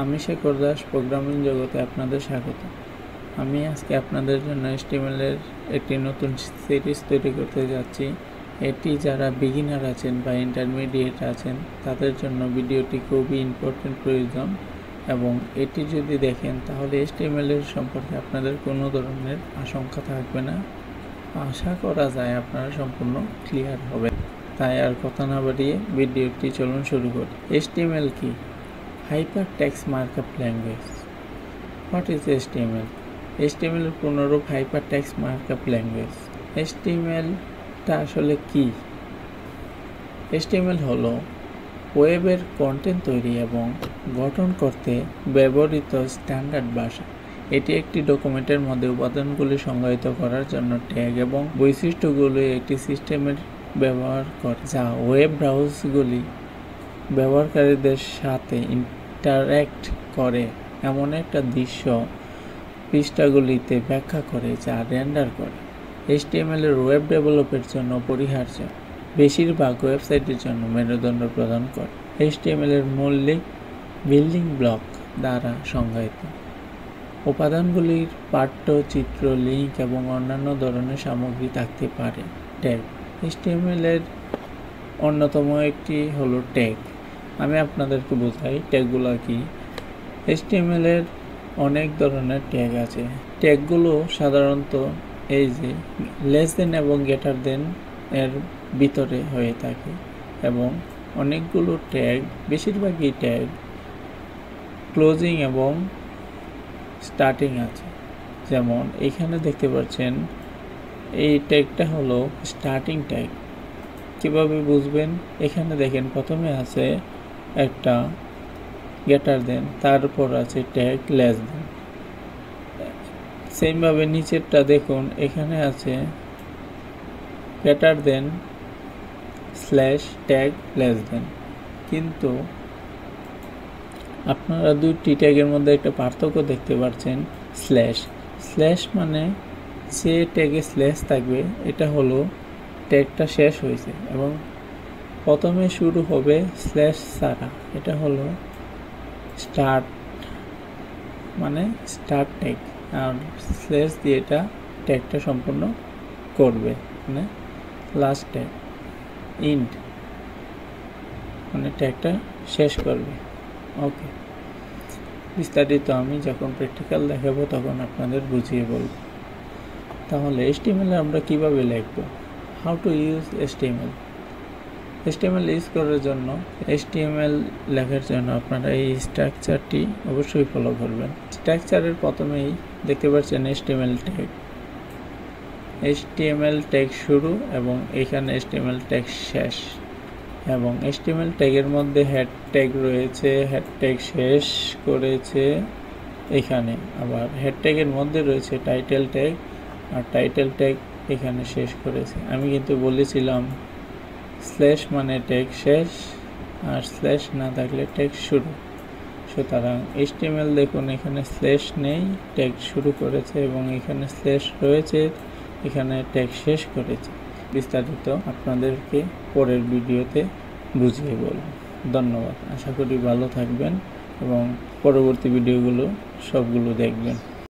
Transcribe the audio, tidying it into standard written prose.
আমি শেখর দাস প্রোগ্রামিং জগতে আপনাদের স্বাগত। আমি আজকে আপনাদের জন্য HTML এর একটি নতুন সিরিজ তৈরি করতে যাচ্ছি। এটি যারা বিগিনার আছেন বা ইন্টারমিডিয়েট আছেন তাদের জন্য ভিডিওটি খুবই ইম্পর্টেন্ট প্রয়োজন, এবং এটি যদি দেখেন তাহলে HTML এর সম্পর্কে আপনাদের কোনো ধরনের আশঙ্কা থাকবে না। আশা করা যায় আপনারা সম্পূর্ণ ক্লিয়ার হবে। তাই আর কথা না বাড়িয়ে ভিডিওটি চলুন শুরু করি। HTML কি? Hypertext Markup Language. What is HTML? HTML এর পুনরূপ Hypertext Markup Language. HTML টা আসলে কি? HTML হলো ওয়েবের কন্টেন্ট তৈরি এবং গঠন করতে ব্যবহৃত স্ট্যান্ডার্ড ভাষা। এটি একটি ডকুমেন্টের মধ্যে উপাদানগুলি সংজ্ঞায়িত করার জন্য ট্যাগ এবং বৈশিষ্ট্যগুলি একটি সিস্টেমের ব্যবহার করে, যা ওয়েব ব্রাউজারগুলি ব্যবহারকারীদের সাথে ইন্টারঅ্যাক্ট করে এমন একটা দৃশ্য পৃষ্ঠাগুলিতে ব্যাখ্যা করে যা রেন্ডার করে। HTML এর ওয়েব ডেভেলপের জন্য অপরিহার্য, বেশিরভাগ ওয়েবসাইটের জন্য মেরুদণ্ড প্রদান করে। HTML এর মৌলিক বিল্ডিং ব্লক দ্বারা সংজ্ঞায়িত। উপাদানগুলির পাঠ্য, চিত্র, লিঙ্ক এবং অন্যান্য ধরনের সামগ্রী থাকতে পারে। ট্যাগ HTML এর অন্যতম একটি হলো ট্যাগ। আমি আপনাদেরকে বোঝাই ট্যাগগুলো কি। HTML এর অনেক ধরনের ট্যাগ আছে। ট্যাগগুলো সাধারণত এই যে লেস দেন এবং গ্রেটার দেন এর ভিতরে হয়ে থাকে, এবং অনেকগুলো ট্যাগ, বেশিরভাগই ট্যাগ ক্লোজিং এবং স্টার্টিং আছে। যেমন এখানে দেখতে পাচ্ছেন এই ট্যাগটা হলো স্টার্টিং ট্যাগ। কিভাবে বুঝবেন? এখানে দেখেন প্রথমে আছে একটা গ্রেটার দেন, তারপর আছে ট্যাগ লেস দেন। সেমভাবে নিচেরটা দেখুন, এখানে আছে greater than slash tag less than. কিন্তু আপনারা দুইটি ট্যাগের মধ্যে একটা পার্থক্য দেখতে পাচ্ছেন। স্ল্যাশ মানে যে ট্যাগে স্ল্যাশ থাকবে এটা হলো ট্যাগটা শেষ হয়েছে, এবং প্রথমে শুরু হবে স্ল্যাশ ছাড়া, এটা হলো স্টার্ট, মানে স্টার্ট ট্যাগ। আর স্ল্যাশ দিয়ে এটা ট্যাগটা সম্পূর্ণ করবে, মানে লাস্ট ট্যাগ। ইন্ড মানে ট্যাগটা শেষ করবে। ওকে, বিস্তারিত আমি যখন প্র্যাকটিক্যাল দেখাবো তখন আপনাদের বুঝিয়ে বলবো। তাহলে HTML আমরা কিভাবে লিখব? How to use HTML use করার জন্য, HTML লেখার জন্য আপনারা এই স্ট্রাকচারটি অবশ্যই ফলো করবেন। স্ট্রাকচারের প্রথমেই দেখতে পাচ্ছেন HTML ট্যাগ শুরু, এবং এখানে HTML ট্যাগ শেষ, এবং HTML ট্যাগের মধ্যে হেড ট্যাগ রয়েছে, হেড ট্যাগ শেষ করেছে এখানে। আবার হেড ট্যাগের মধ্যে রয়েছে টাইটেল ট্যাগ, আর টাইটেল ট্যাগ এখানে শেষ করেছে। আমি কিন্তু বলেছিলাম স্ল্যাশ মানে ট্যাগ শেষ, আর স্ল্যাশ না থাকলে ট্যাগ শুরু। সুতরাং HTML দেখুন এখানে স্ল্যাশ নেই, ট্যাগ শুরু করেছে, এবং এখানে স্ল্যাশ রয়েছে, এখানে ট্যাগ শেষ করেছে। বিস্তারিত আপনাদেরকে পরের ভিডিওতে বুঝিয়ে বলব। ধন্যবাদ। আশা করি ভালো থাকবেন এবং পরবর্তী ভিডিওগুলো সবগুলো দেখবেন।